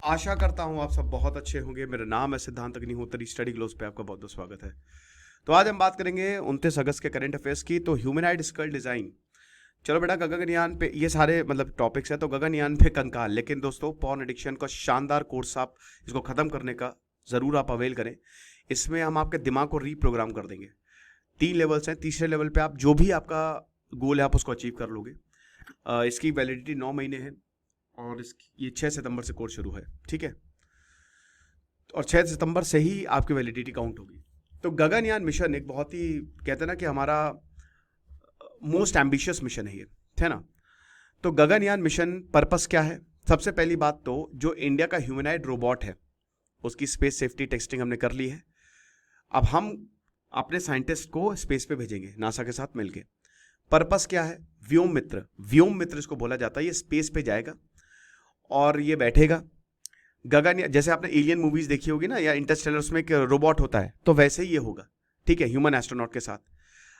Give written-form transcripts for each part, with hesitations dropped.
आशा करता हूँ आप सब बहुत अच्छे होंगे। मेरा नाम है सिद्धांत अग्निहोत्री। स्टडी ग्लोस पे आपका बहुत बहुत स्वागत है। तो आज हम बात करेंगे 29 अगस्त के करंट अफेयर्स की। तो ह्यूमनॉइड स्कल डिजाइन, चलो बेटा, गगनयान पे ये सारे मतलब टॉपिक्स है। तो गगनयान पे कंकाल, लेकिन दोस्तों पॉर्न एडिक्शन का शानदार कोर्स आप इसको खत्म करने का जरूर आप अवेल करें। इसमें हम आपके दिमाग को रीप्रोग्राम कर देंगे। 3 लेवल्स हैं, तीसरे लेवल पे आप जो भी आपका गोल है आप उसको अचीव कर लोगे। इसकी वैलिडिटी 9 महीने है और इसकी ये 6 सितंबर से कोर्स शुरू है, ठीक है। और 6 सितंबर से ही आपकी वैलिडिटी काउंट होगी। तो गगनयान मिशन एक बहुत ही, कहते हैं ना कि हमारा मोस्ट एम्बिशियस मिशन है ये, है ना। तो गगनयान मिशन पर्पस क्या है? सबसे पहली बात तो जो इंडिया का ह्यूमनॉइड रोबोट है उसकी स्पेस सेफ्टी टेस्टिंग हमने कर ली है। अब हम अपने साइंटिस्ट को स्पेस पे भेजेंगे नासा के साथ मिलके। पर्पस क्या है? व्योम मित्र, व्योम मित्र इसको बोला जाता है। ये स्पेस पे जाएगा और ये बैठेगा गगन, जैसे आपने एलियन मूवीज देखी होगी ना, या इंटरस्टेलर, उसमें एक रोबोट होता है, तो वैसे ही ये होगा, ठीक है, ह्यूमन एस्ट्रोनॉट के साथ।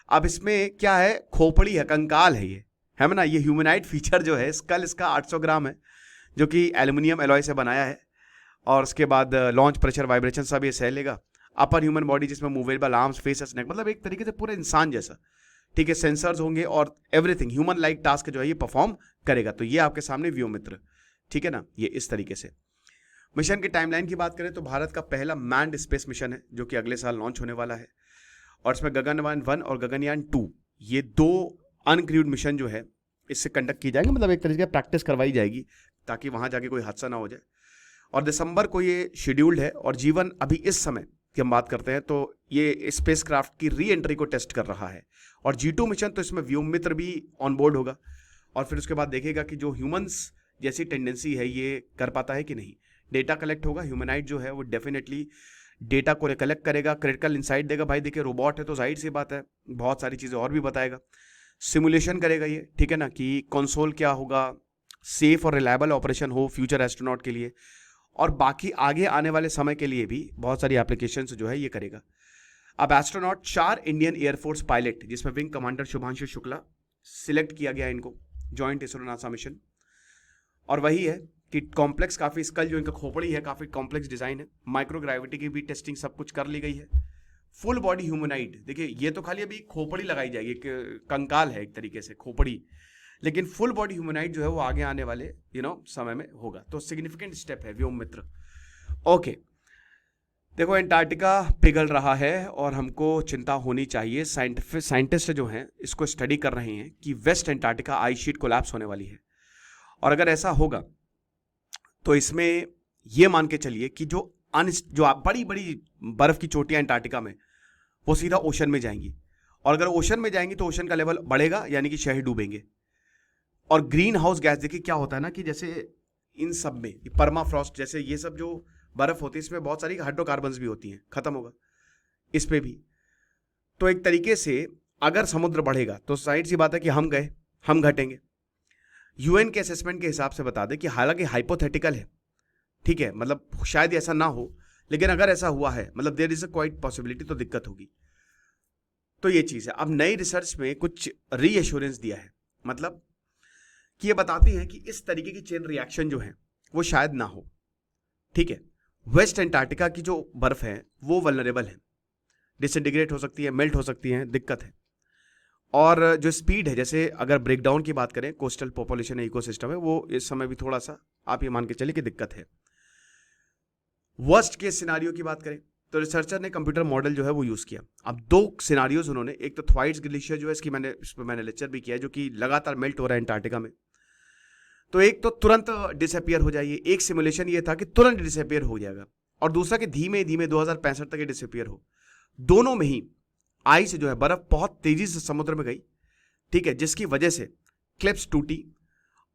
अब इसमें क्या है? खोपड़ी है, कंकाल है ये, है ना। ये ह्यूमनाइड फीचर जो है, स्कल इसका 800 ग्राम है, जो कि एल्यूमिनियम एलॉय से बनाया है। और उसके बाद लॉन्च, प्रेशर, वाइब्रेशन सब ये सह लेगा। अपर ह्यूमन बॉडी जिसमें मूवेबल आर्म्स, फेस, नेक, मतलब एक तरीके से पूरा इंसान जैसा, ठीक है। सेंसर्स होंगे और एवरीथिंग ह्यूमन लाइक टास्क जो है ये परफॉर्म करेगा। तो ये आपके सामने व्योमित्र, ठीक है ना, ये इस तरीके से। मिशन की टाइमलाइन की बात करें तो भारत का पहला मैन्ड स्पेस मिशन है जो कि अगले साल लॉन्च होने वाला है। और इसमें गगनयान 1 और गगनयान 2, ये 2 अनक्रूड मिशन जो है इससे कंडक्ट की जाएंगे, मतलब एक तरीके से प्रैक्टिस करवाई जाएगी ताकि वहां जाके कोई हादसा ना हो जाए। और दिसंबर को ये शेड्यूल्ड है। और जीवन अभी इस समय की हम बात करते हैं तो ये स्पेस क्राफ्ट की री एंट्री को टेस्ट कर रहा है। और G2 मिशन तो इसमें व्योममित्र भी ऑन बोर्ड होगा। और फिर उसके बाद देखेगा कि जो ह्यूमंस जैसी टेंडेंसी है ये कर पाता है कि नहीं। डेटा कलेक्ट होगा, ह्यूमनाइड जो है वो डेफिनेटली डेटा को रिकलेक्ट करेगा, क्रिटिकल इंसाइट देगा। भाई देखिए रोबोट है तो जाहिर सी बात है बहुत सारी चीज़ें और भी बताएगा। सिमुलेशन करेगा ये, ठीक है ना, कि कंसोल क्या होगा, सेफ और रिलायबल ऑपरेशन हो फ्यूचर एस्ट्रोनॉट के लिए, और बाकी आगे आने वाले समय के लिए भी बहुत सारी एप्लीकेशन जो है ये करेगा। अब एस्ट्रोनॉट 4 इंडियन एयरफोर्स पायलट, जिसमें wing commander Shubhanshu Shukla select किया गया इनको, जॉइंट इसरो नासा मिशन। और वही है कि कॉम्प्लेक्स काफी स्कल, जो इनका खोपड़ी है काफी कॉम्प्लेक्स डिजाइन है। माइक्रोग्रेविटी की भी टेस्टिंग सब कुछ कर ली गई है। फुल बॉडी ह्यूमनाइड, देखिए ये तो खाली अभी खोपड़ी लगाई जाएगी, एक कंकाल है एक तरीके से खोपड़ी, लेकिन फुल बॉडी ह्यूमनाइड जो है वो आगे आने वाले समय में होगा। तो सिग्निफिकेंट स्टेप है व्योम मित्र। ओके, देखो एंटार्क्टिका पिघल रहा है और हमको चिंता होनी चाहिए। साइंटिस्ट जो हैं इसको स्टडी कर रहे हैं कि west Antarctica ice sheet collapse होने वाली है। और अगर ऐसा होगा तो इसमें ये मान के चलिए कि जो बड़ी बड़ी बर्फ की चोटियां अंटार्कटिका में, वो सीधा ओशन में जाएंगी। और अगर ओशन में जाएंगी तो ओशन का लेवल बढ़ेगा, यानी कि शहर डूबेंगे। और ग्रीन हाउस गैस, देखिए क्या होता है ना कि जैसे इन सब में परमाफ्रॉस्ट जैसे ये सब जो बर्फ होती है इसमें बहुत सारी हाइड्रोकार्बन्स भी होती हैं, खत्म होगा इस पे भी। तो एक तरीके से अगर समुद्र बढ़ेगा तो जाहिर सी बात है कि हम गए, हम घटेंगे। यूएन के असेसमेंट के हिसाब से बता दें कि हालांकि हाइपोथेटिकल है, ठीक है, मतलब शायद ऐसा ना हो, लेकिन अगर ऐसा हुआ है मतलब there is a quite possibility, तो दिक्कत होगी। तो ये चीज है। अब नई रिसर्च में कुछ रीएश्योरेंस दिया है, मतलब कि ये बताती है कि इस तरीके की चेन रिएक्शन जो है वो शायद ना हो, ठीक है। वेस्ट एंटार्क्टिका की जो बर्फ है वो वल्नरेबल है, डिसइंटीग्रेट हो सकती है, मेल्ट हो सकती है, दिक्कत है। और जो स्पीड है, जैसे अगर ब्रेकडाउन की बात करें, कोस्टल पॉपुलेशन इकोसिस्टम है, वो इस समय भी थोड़ा सा आप ये मान के चलिए कि दिक्कत है। वर्स्ट केस सिनारियो की बात करें तो रिसर्चर ने कंप्यूटर मॉडल जो है वो यूज किया। अब 2 सिनारियोज उन्होंने, एक तो थ्वाइट्स ग्लेशियर जो है, इस पर मैंने लेक्चर भी किया है, जो कि लगातार मेल्ट हो रहा है अंटार्कटिका में। तो एक तो तुरंत डिसअपियर हो जाइए, एक सिमुलेशन ये था कि तुरंत डिसअपियर हो जाएगा, और दूसरा कि धीमे धीमे 2065 तक डिसअपियर हो। दोनों में ही आइस जो है, बर्फ बहुत तेजी से समुद्र में गई, ठीक है, जिसकी वजह से क्लिप्स टूटी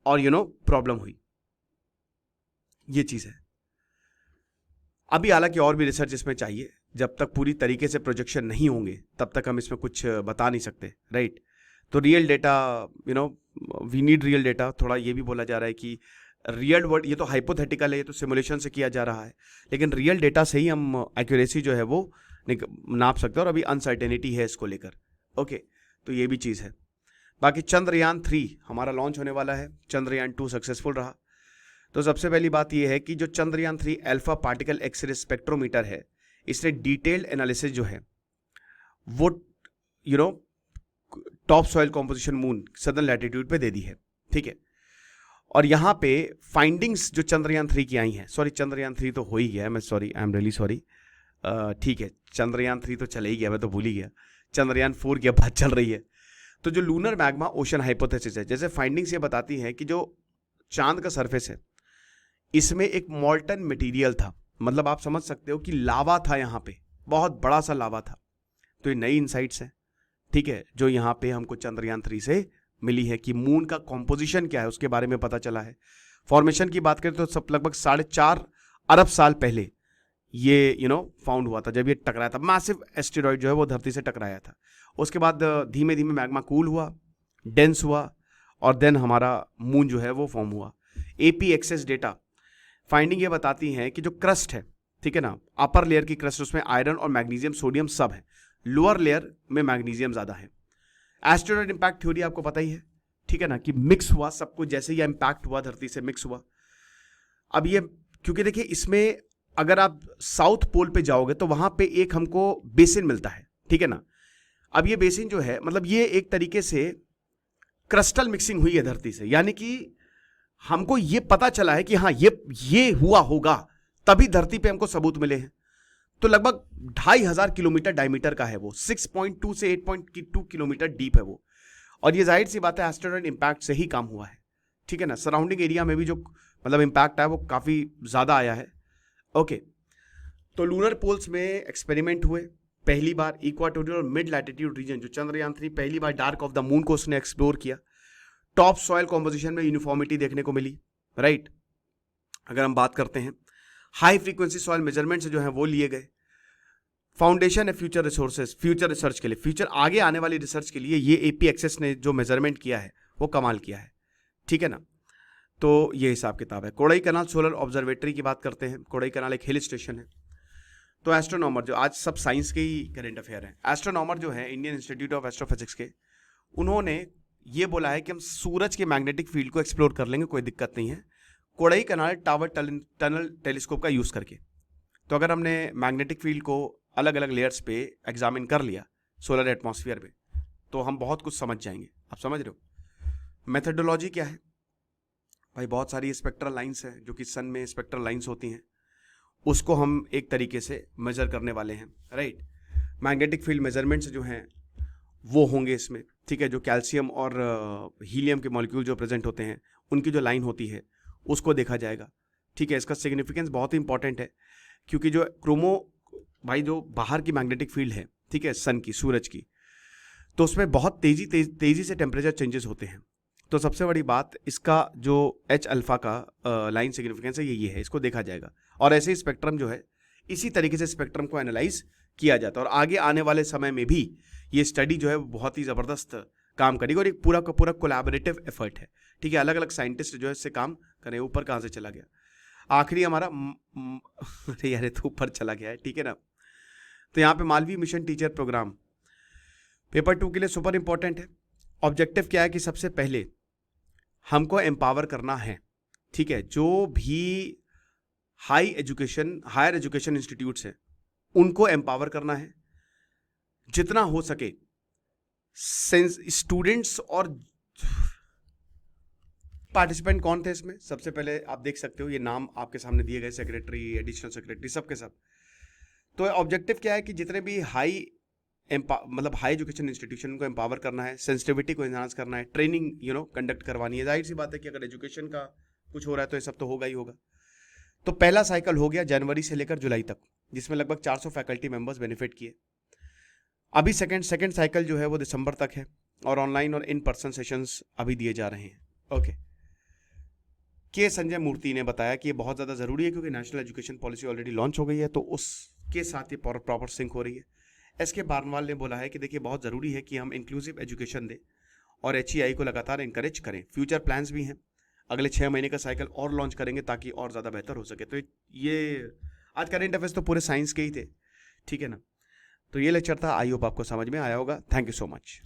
और प्रॉब्लम हुई। ये चीज है। अभी हालांकि और भी रिसर्च इसमें चाहिए, जब तक पूरी तरीके से प्रोजेक्शन नहीं होंगे तब तक हम इसमें कुछ बता नहीं सकते, राइट। तो real data, we need real data. थोड़ा ये भी बोला जा रहा है कि रियल वर्ल्ड, ये तो हाइपोथेटिकल है, ये तो सिमुलेशन से किया जा रहा है, लेकिन रियल डेटा से ही हम एक्यूरेसी जो है वो नाप सकते हैं, और अभी अनसर्टेनिटी है इसको लेकर। ओके, तो ये भी चीज़ है। बाकी चंद्रयान 3 हमारा लॉन्च होने वाला है, चंद्रयान 2 सक्सेसफुल रहा। तो सबसे पहली बात यह है कि जो Chandrayaan 3 alpha particle X ray spectrometer है, इसने डिटेल्ड एनालिसिस जो है वो top soil composition moon southern latitude पे दे दी है, ठीक है। और यहां पे फाइंडिंग्स जो चंद्रयान 3 की आई हैं, सॉरी चंद्रयान 3 तो हो ही गया, मैं sorry, I am really sorry, ठीक है, चंद्रयान 3 तो चले ही गया, मैं तो भूल ही गया, चंद्रयान 4 की अब बात चल रही है। तो जो लूनर मैग्मा ओशन हाइपोथेसिस है, जैसे फाइंडिंग्स ये बताती हैं कि जो चांद का सरफेस है इसमें एक मॉल्टन मटेरियल था, मतलब आप समझ सकते हो कि लावा था, यहां पे बहुत बड़ा सा लावा था। तो ये नई इनसाइट्स है, ठीक है, जो यहां पे हमको चंद्रयान 3 से मिली है कि मून का कॉम्पोजिशन क्या है उसके बारे में पता चला है। फॉर्मेशन की बात करें तो सब लगभग 4.5 अरब साल पहले ये फाउंड हुआ था, जब ये टकराया था, मैसिव एस्टेरॉइड जो है वो धरती से टकराया था। उसके बाद धीमे धीमे मैग्मा कूल हुआ, डेंस हुआ, और देन हमारा मून जो है वो फॉर्म हुआ। एपी एक्सेस डेटा फाइंडिंग ये बताती है कि जो क्रस्ट है, ठीक है ना, अपर लेयर की क्रस्ट, उसमें आयरन और मैग्नीशियम सोडियम सब है, लोअर लेयर में मैग्नीशियम ज्यादा है। एस्टेरॉइड इंपैक्ट थ्योरी आपको पता ही है, ठीक है ना, कि मिक्स हुआ सब कुछ, जैसे ये इंपैक्ट हुआ धरती से मिक्स हुआ। अब ये क्योंकि देखिए इसमें अगर आप साउथ पोल पे जाओगे तो वहां पे एक हमको बेसिन मिलता है, ठीक है ना। अब ये बेसिन जो है, मतलब ये एक तरीके से क्रिस्टल मिक्सिंग हुई है धरती से, यानी कि हमको ये पता चला है कि हाँ ये हुआ होगा, तभी धरती पे हमको सबूत मिले हैं। तो लगभग 2500 किलोमीटर डायमीटर का है वो, 6.2 से 8.2 किलोमीटर डीप है वो। और ये जाहिर सी बात है एस्टेरॉइड इंपैक्ट से ही काम हुआ है, ठीक है ना। सराउंडिंग एरिया में भी जो मतलब इंपैक्ट है वो काफी ज्यादा आया है। ओके, तो लूनर पोल्स में एक्सपेरिमेंट हुए पहली बार, इक्वाटोरियल और मिड लैटिट्यूड रीजन जो चंद्रयान 3 पहली बार डार्क ऑफ द मून को उसने एक्सप्लोर किया। टॉप सॉइल कॉम्पोजिशन में यूनिफॉर्मिटी देखने को मिली, राइट। अगर हम बात करते हैं हाई फ्रीक्वेंसी सॉइल मेजरमेंट जो है वो लिए गए। फाउंडेशन है फ्यूचर रिसोर्सेज, फ्यूचर रिसर्च के लिए, फ्यूचर आगे आने वाली रिसर्च के लिए ये एपी एक्सेस ने जो मेजरमेंट किया है वो कमाल किया है, ठीक है ना। तो ये हिसाब किताब है। कोडई कनाल सोलर ऑब्जर्वेटरी की बात करते हैं। कोडई कनाल एक हिल स्टेशन है। तो एस्ट्रोनॉमर जो आज सब साइंस के ही करंट अफेयर हैं, एस्ट्रोनॉमर जो है इंडियन इंस्टीट्यूट ऑफ एस्ट्रोफिजिक्स के, उन्होंने ये बोला है कि हम सूरज के मैग्नेटिक फील्ड को एक्सप्लोर कर लेंगे, कोई दिक्कत नहीं है, कोडई कनाल टावर टनल टेलीस्कोप का यूज करके। तो अगर हमने मैग्नेटिक फील्ड को अलग अलग लेयर्स पे एग्जामिन कर लिया सोलर एटमॉस्फेयर में, तो हम बहुत कुछ समझ जाएंगे। आप समझ रहे हो मेथडोलॉजी क्या है भाई? बहुत सारी स्पेक्ट्रल लाइंस हैं जो कि सन में स्पेक्ट्रल लाइंस होती हैं, उसको हम एक तरीके से मेजर करने वाले हैं, राइट। मैग्नेटिक फील्ड मेजरमेंट्स जो हैं वो होंगे इसमें, ठीक है। जो कैल्शियम और हीलियम के मॉलिक्यूल जो प्रेजेंट होते हैं उनकी जो लाइन होती है उसको देखा जाएगा, ठीक है। इसका सिग्निफिकेंस बहुत ही इंपॉर्टेंट है, क्योंकि जो क्रोमो भाई जो बाहर की मैग्नेटिक फील्ड है, ठीक है, सन की, सूरज की, तो उसमें बहुत तेजी से टेम्परेचर चेंजेस होते हैं। तो सबसे बड़ी बात इसका जो एच अल्फा का लाइन सिग्निफिकेंस है ये है, इसको देखा जाएगा। और ऐसे ही स्पेक्ट्रम जो है इसी तरीके से स्पेक्ट्रम को एनालाइज किया जाता है, और आगे आने वाले समय में भी ये स्टडी जो है बहुत ही जबरदस्त काम करेगी, और एक पूरा का पूरा कोलैबोरेटिव एफर्ट है, ठीक है। अलग अलग साइंटिस्ट जो है इससे काम करें। ऊपर कहाँ से चला गया आखिरी हमारा अरे यार तो ऊपर चला गया है, ठीक है ना। तो यहाँ पे Malaviya mission teacher programme paper 2 के लिए सुपर इंपॉर्टेंट है। ऑब्जेक्टिव क्या है कि सबसे पहले हमको एम्पावर करना है, ठीक है। जो भी हायर एजुकेशन इंस्टीट्यूट्स हैं उनको एम्पावर करना है जितना हो सके। स्टूडेंट्स और पार्टिसिपेंट कौन थे इसमें? सबसे पहले आप देख सकते हो ये नाम आपके सामने दिए गए, सेक्रेटरी, एडिशनल सेक्रेटरी, सबके सब। तो ऑब्जेक्टिव क्या है कि जितने भी हाई एजुकेशन इंस्टीट्यूशन को एम्पावर करना है, सेंसिटिविटी को एनहांस करना है, ट्रेनिंग कंडक्ट करवानी है। जाहिर सी बात है कि अगर एजुकेशन का कुछ हो रहा है तो ये सब तो होगा ही होगा। तो पहला साइकिल हो गया जनवरी से लेकर जुलाई तक, जिसमें लगभग 400 फैकल्टी मेंबर्स बेनिफिट किए। अभी सेकंड साइकिल जो है वो दिसंबर तक है, और ऑनलाइन और इन पर्सन सेशंस अभी दिए जा रहे हैं। ओके, के संजय मूर्ति ने बताया कि ये बहुत ज़्यादा ज़रूरी है, क्योंकि national education policy already launch हो गई है, तो उसके साथ ये प्रॉपर सिंक हो रही है। एस.के. बारनवाल ने बोला है कि देखिए बहुत ज़रूरी है कि हम इंक्लूसिव एजुकेशन दें और HEI को लगातार इंकरेज करें। फ्यूचर प्लान्स भी हैं, अगले 6 महीने का साइकिल और लॉन्च करेंगे ताकि और ज़्यादा बेहतर हो सके। तो ये आज करेंट अफेयर्स तो पूरे साइंस के ही थे, ठीक है ना। तो ये लेक्चर था, आई होप आपको समझ में आया होगा। Thank you so much.